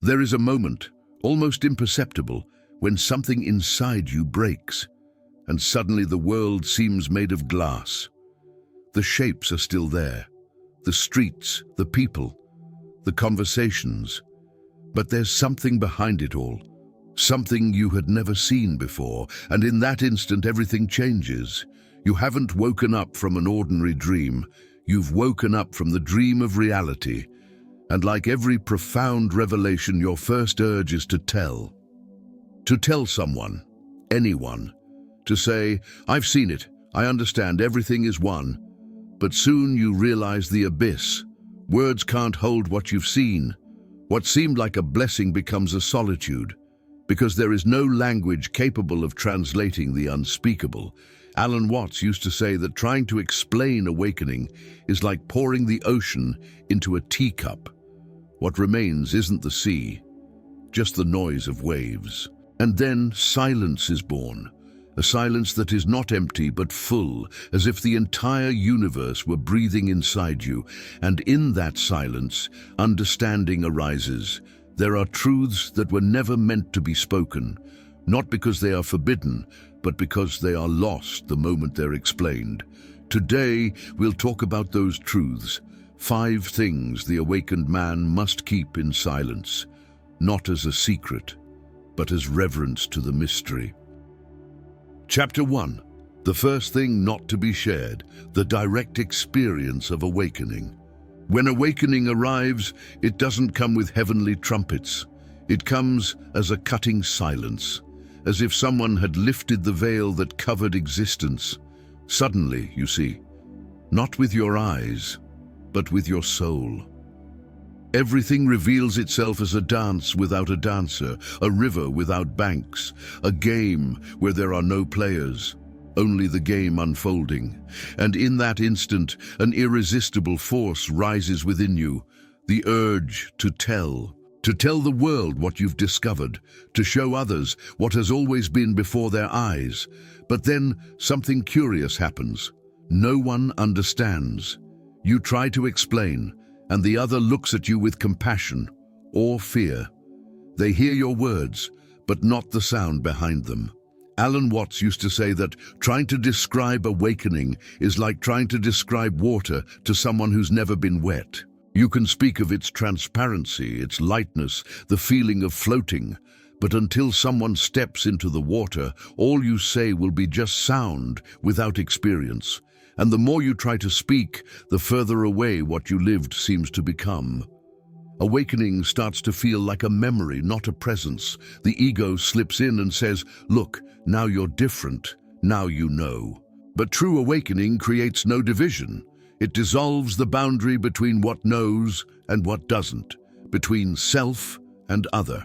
There is a moment, almost imperceptible, when something inside you breaks, and suddenly the world seems made of glass. The shapes are still there, the streets, the people, the conversations, but there's something behind it all, something you had never seen before, and in that instant everything changes. You haven't woken up from an ordinary dream, you've woken up from the dream of reality, and like every profound revelation, your first urge is to tell. To tell someone, anyone, to say, "I've seen it, I understand, everything is one." But soon you realize the abyss. Words can't hold what you've seen. What seemed like a blessing becomes a solitude, because there is no language capable of translating the unspeakable. Alan Watts used to say that trying to explain awakening is like pouring the ocean into a teacup. What remains isn't the sea, just the noise of waves. And then silence is born, a silence that is not empty but full, as if the entire universe were breathing inside you. And in that silence, understanding arises. There are truths that were never meant to be spoken, not because they are forbidden, but because they are lost the moment they're explained. Today, we'll talk about those truths, 5 things the awakened man must keep in silence, not as a secret, but as reverence to the mystery. Chapter 1. The first thing not to be shared, the direct experience of awakening. When awakening arrives, it doesn't come with heavenly trumpets. It comes as a cutting silence, as if someone had lifted the veil that covered existence. Suddenly, you see, not with your eyes, but with your soul. Everything reveals itself as a dance without a dancer, a river without banks, a game where there are no players, only the game unfolding. And in that instant, an irresistible force rises within you, the urge to tell the world what you've discovered, to show others what has always been before their eyes. But then something curious happens. No one understands. You try to explain, and the other looks at you with compassion or fear. They hear your words, but not the sound behind them. Alan Watts used to say that trying to describe awakening is like trying to describe water to someone who's never been wet. You can speak of its transparency, its lightness, the feeling of floating, but until someone steps into the water, all you say will be just sound without experience. And the more you try to speak, the further away what you lived seems to become. Awakening starts to feel like a memory, not a presence. The ego slips in and says, "Look, now you're different, now you know." But true awakening creates no division. It dissolves the boundary between what knows and what doesn't, between self and other.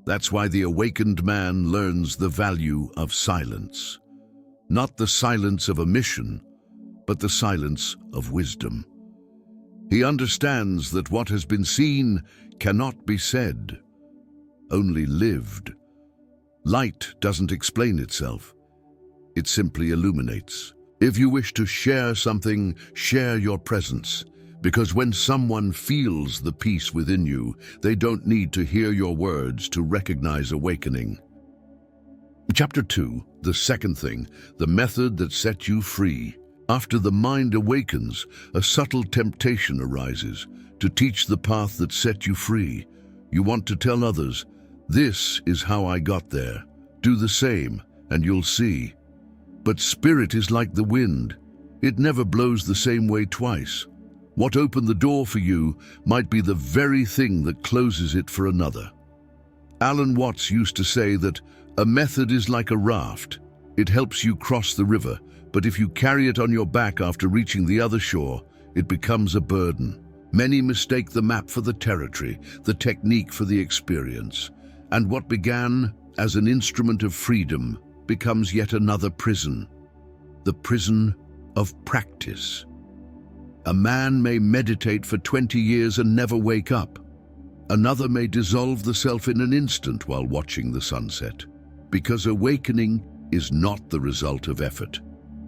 That's why the awakened man learns the value of silence. Not the silence of omission, but the silence of wisdom. He understands that what has been seen cannot be said, only lived. Light doesn't explain itself. It simply illuminates. If you wish to share something, share your presence, because when someone feels the peace within you, they don't need to hear your words to recognize awakening. Chapter 2, the second thing, the method that set you free. After the mind awakens, a subtle temptation arises to teach the path that set you free. You want to tell others, "This is how I got there. Do the same, and you'll see." But spirit is like the wind. It never blows the same way twice. What opened the door for you might be the very thing that closes it for another. Alan Watts used to say that a method is like a raft. It helps you cross the river, but if you carry it on your back after reaching the other shore, it becomes a burden. Many mistake the map for the territory, the technique for the experience. And what began as an instrument of freedom becomes yet another prison, the prison of practice. A man may meditate for 20 years and never wake up. Another may dissolve the self in an instant while watching the sunset. Because awakening is not the result of effort.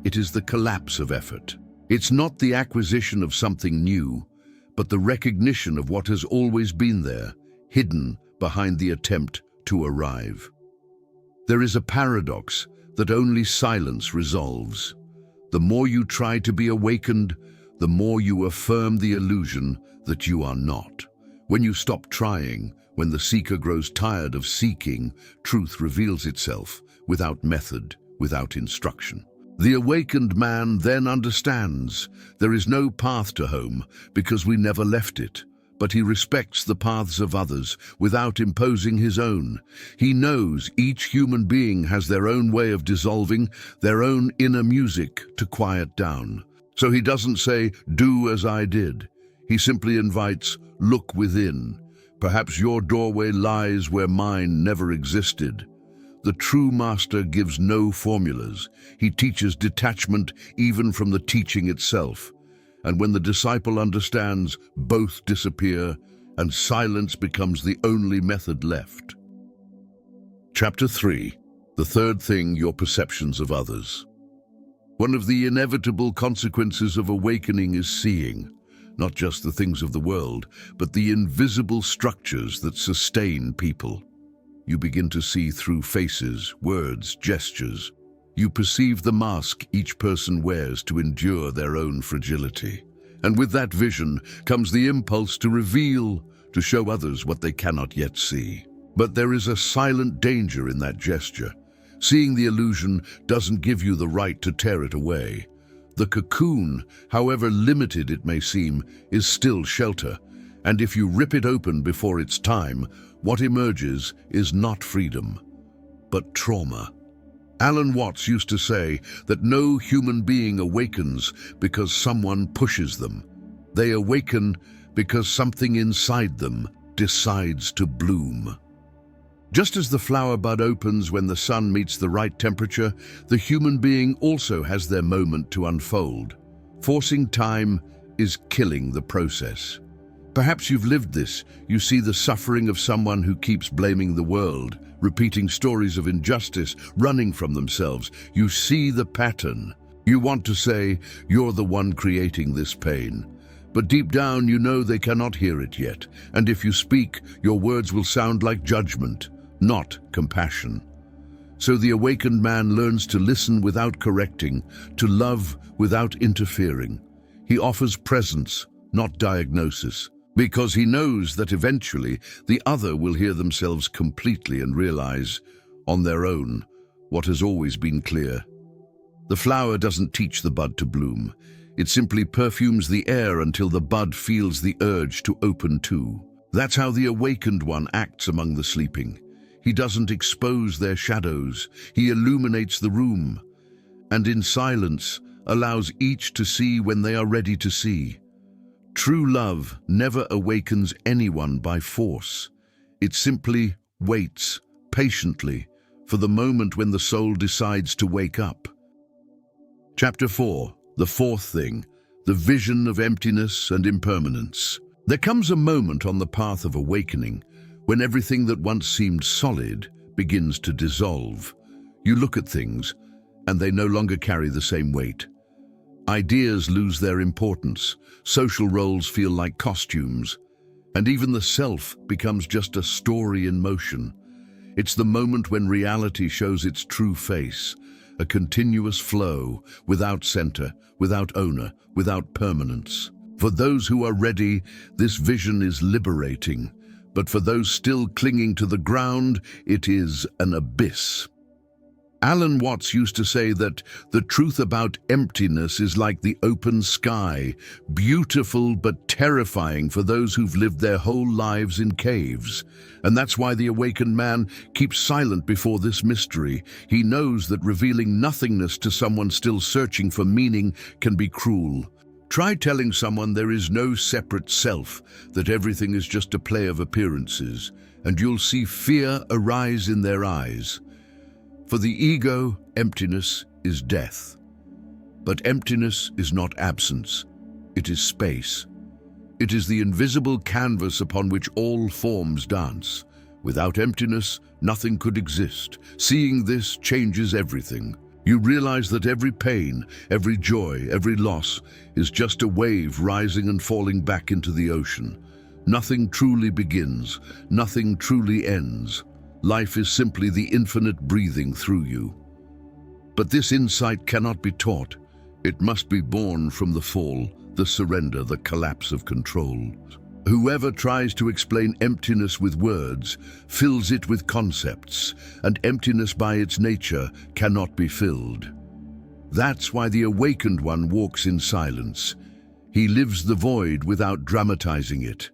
It is the collapse of effort. It's not the acquisition of something new, but the recognition of what has always been there, hidden behind the attempt to arrive. There is a paradox that only silence resolves. The more you try to be awakened, the more you affirm the illusion that you are not. When you stop trying, when the seeker grows tired of seeking, truth reveals itself without method, without instruction. The awakened man then understands there is no path to home because we never left it, but he respects the paths of others without imposing his own. He knows each human being has their own way of dissolving, their own inner music to quiet down. So he doesn't say, "Do as I did." He simply invites, "Look within. Perhaps your doorway lies where mine never existed." The true master gives no formulas. He teaches detachment even from the teaching itself. And when the disciple understands, both disappear, and silence becomes the only method left. Chapter 3. The third thing, your perceptions of others. One of the inevitable consequences of awakening is seeing, not just the things of the world, but the invisible structures that sustain people. You begin to see through faces, words, gestures. You perceive the mask each person wears to endure their own fragility. And with that vision comes the impulse to reveal, to show others what they cannot yet see. But there is a silent danger in that gesture. Seeing the illusion doesn't give you the right to tear it away. The cocoon, however limited it may seem, is still shelter. And if you rip it open before its time, what emerges is not freedom, but trauma. Alan Watts used to say that no human being awakens because someone pushes them. They awaken because something inside them decides to bloom. Just as the flower bud opens when the sun meets the right temperature, the human being also has their moment to unfold. Forcing time is killing the process. Perhaps you've lived this. You see the suffering of someone who keeps blaming the world, repeating stories of injustice, running from themselves. You see the pattern. You want to say, "You're the one creating this pain." But deep down you know they cannot hear it yet, and if you speak, your words will sound like judgment, not compassion. So the awakened man learns to listen without correcting, to love without interfering. He offers presence, not diagnosis, because he knows that eventually the other will hear themselves completely and realize, on their own, what has always been clear. The flower doesn't teach the bud to bloom. It simply perfumes the air until the bud feels the urge to open too. That's how the awakened one acts among the sleeping. He doesn't expose their shadows. He illuminates the room, and in silence allows each to see when they are ready to see. True love never awakens anyone by force. It simply waits patiently for the moment when the soul decides to wake up. Chapter 4. The fourth thing, the vision of emptiness and impermanence. There comes a moment on the path of awakening when everything that once seemed solid begins to dissolve. You look at things, and they no longer carry the same weight. Ideas lose their importance, social roles feel like costumes, and even the self becomes just a story in motion. It's the moment when reality shows its true face, a continuous flow, without center, without owner, without permanence. For those who are ready, this vision is liberating, but for those still clinging to the ground, it is an abyss. Alan Watts used to say that the truth about emptiness is like the open sky, beautiful but terrifying for those who've lived their whole lives in caves. And that's why the awakened man keeps silent before this mystery. He knows that revealing nothingness to someone still searching for meaning can be cruel. Try telling someone there is no separate self, that everything is just a play of appearances, and you'll see fear arise in their eyes. For the ego, emptiness is death. But emptiness is not absence. It is space. It is the invisible canvas upon which all forms dance. Without emptiness, nothing could exist. Seeing this changes everything. You realize that every pain, every joy, every loss is just a wave rising and falling back into the ocean. Nothing truly begins, nothing truly ends. Life is simply the infinite breathing through you. But this insight cannot be taught. It must be born from the fall, the surrender, the collapse of control. Whoever tries to explain emptiness with words fills it with concepts, and emptiness by its nature cannot be filled. That's why the awakened one walks in silence. He lives the void without dramatizing it.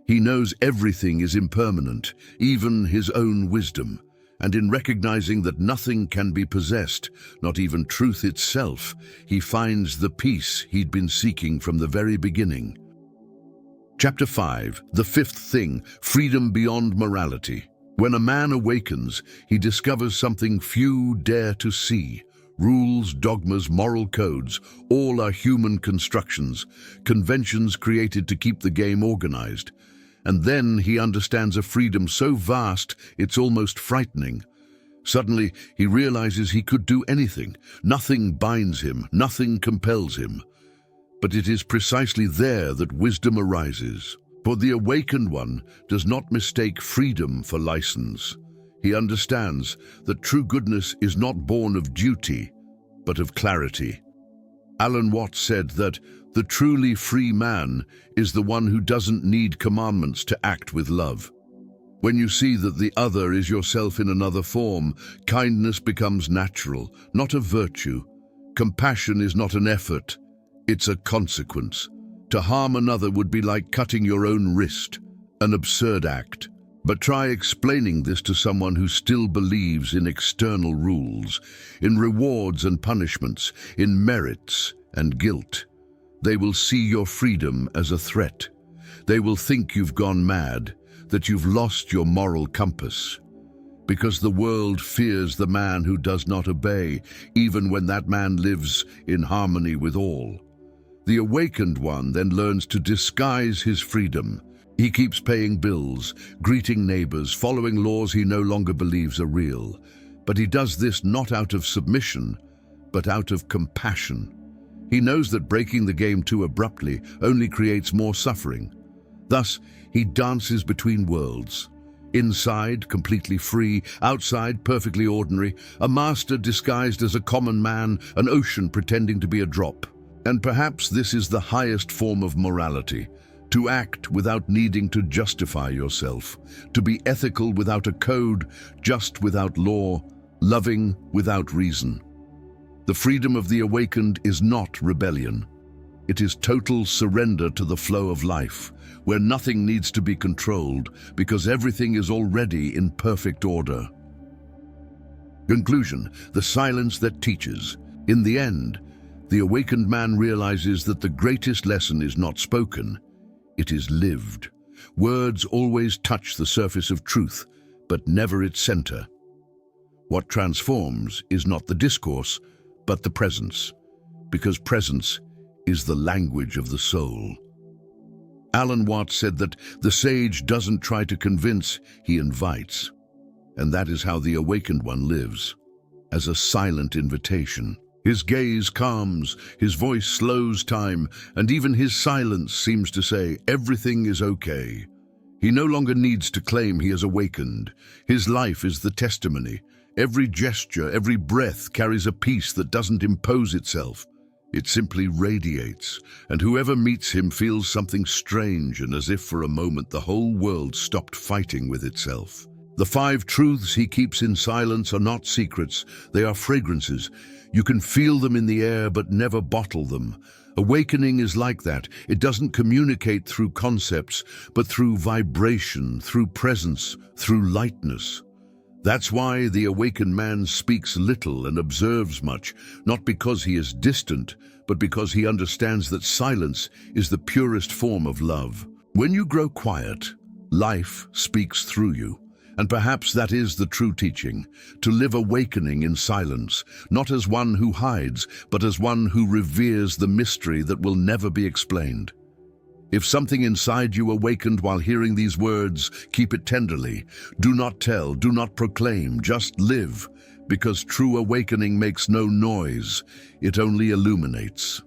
He knows everything is impermanent, even his own wisdom, and in recognizing that nothing can be possessed, not even truth itself, he finds the peace he'd been seeking from the very beginning. Chapter 5, the fifth thing, freedom beyond morality. When a man awakens, he discovers something few dare to see. Rules, dogmas, moral codes, all are human constructions, conventions created to keep the game organized. And then he understands a freedom so vast it's almost frightening. Suddenly, he realizes he could do anything. Nothing binds him, nothing compels him. But it is precisely there that wisdom arises. For the awakened one does not mistake freedom for license. He understands that true goodness is not born of duty, but of clarity. Alan Watts said that the truly free man is the one who doesn't need commandments to act with love. When you see that the other is yourself in another form, kindness becomes natural, not a virtue. Compassion is not an effort, it's a consequence. To harm another would be like cutting your own wrist, an absurd act. But try explaining this to someone who still believes in external rules, in rewards and punishments, in merits and guilt. They will see your freedom as a threat. They will think you've gone mad, that you've lost your moral compass. Because the world fears the man who does not obey, even when that man lives in harmony with all. The awakened one then learns to disguise his freedom. He keeps paying bills, greeting neighbors, following laws he no longer believes are real. But he does this not out of submission, but out of compassion. He knows that breaking the game too abruptly only creates more suffering. Thus, he dances between worlds. Inside, completely free; outside, perfectly ordinary; a master disguised as a common man, an ocean pretending to be a drop. And perhaps this is the highest form of morality, to act without needing to justify yourself, to be ethical without a code, just without law, loving without reason. The freedom of the awakened is not rebellion. It is total surrender to the flow of life, where nothing needs to be controlled because everything is already in perfect order. Conclusion: the silence that teaches. In the end, the awakened man realizes that the greatest lesson is not spoken, it is lived. Words always touch the surface of truth, but never its center. What transforms is not the discourse, but the presence, because presence is the language of the soul. Alan Watts said that the sage doesn't try to convince, he invites. And that is how the awakened one lives, as a silent invitation. His gaze calms, his voice slows time, and even his silence seems to say, everything is okay. He no longer needs to claim he has awakened. His life is the testimony. Every gesture, every breath carries a peace that doesn't impose itself. It simply radiates, and whoever meets him feels something strange, and as if for a moment the whole world stopped fighting with itself. The 5 truths he keeps in silence are not secrets, they are fragrances. You can feel them in the air but never bottle them. Awakening is like that. It doesn't communicate through concepts, but through vibration, through presence, through lightness. That's why the awakened man speaks little and observes much, not because he is distant, but because he understands that silence is the purest form of love. When you grow quiet, life speaks through you. And perhaps that is the true teaching, to live awakening in silence, not as one who hides, but as one who reveres the mystery that will never be explained. If something inside you awakened while hearing these words, keep it tenderly. Do not tell, do not proclaim, just live, because true awakening makes no noise, it only illuminates.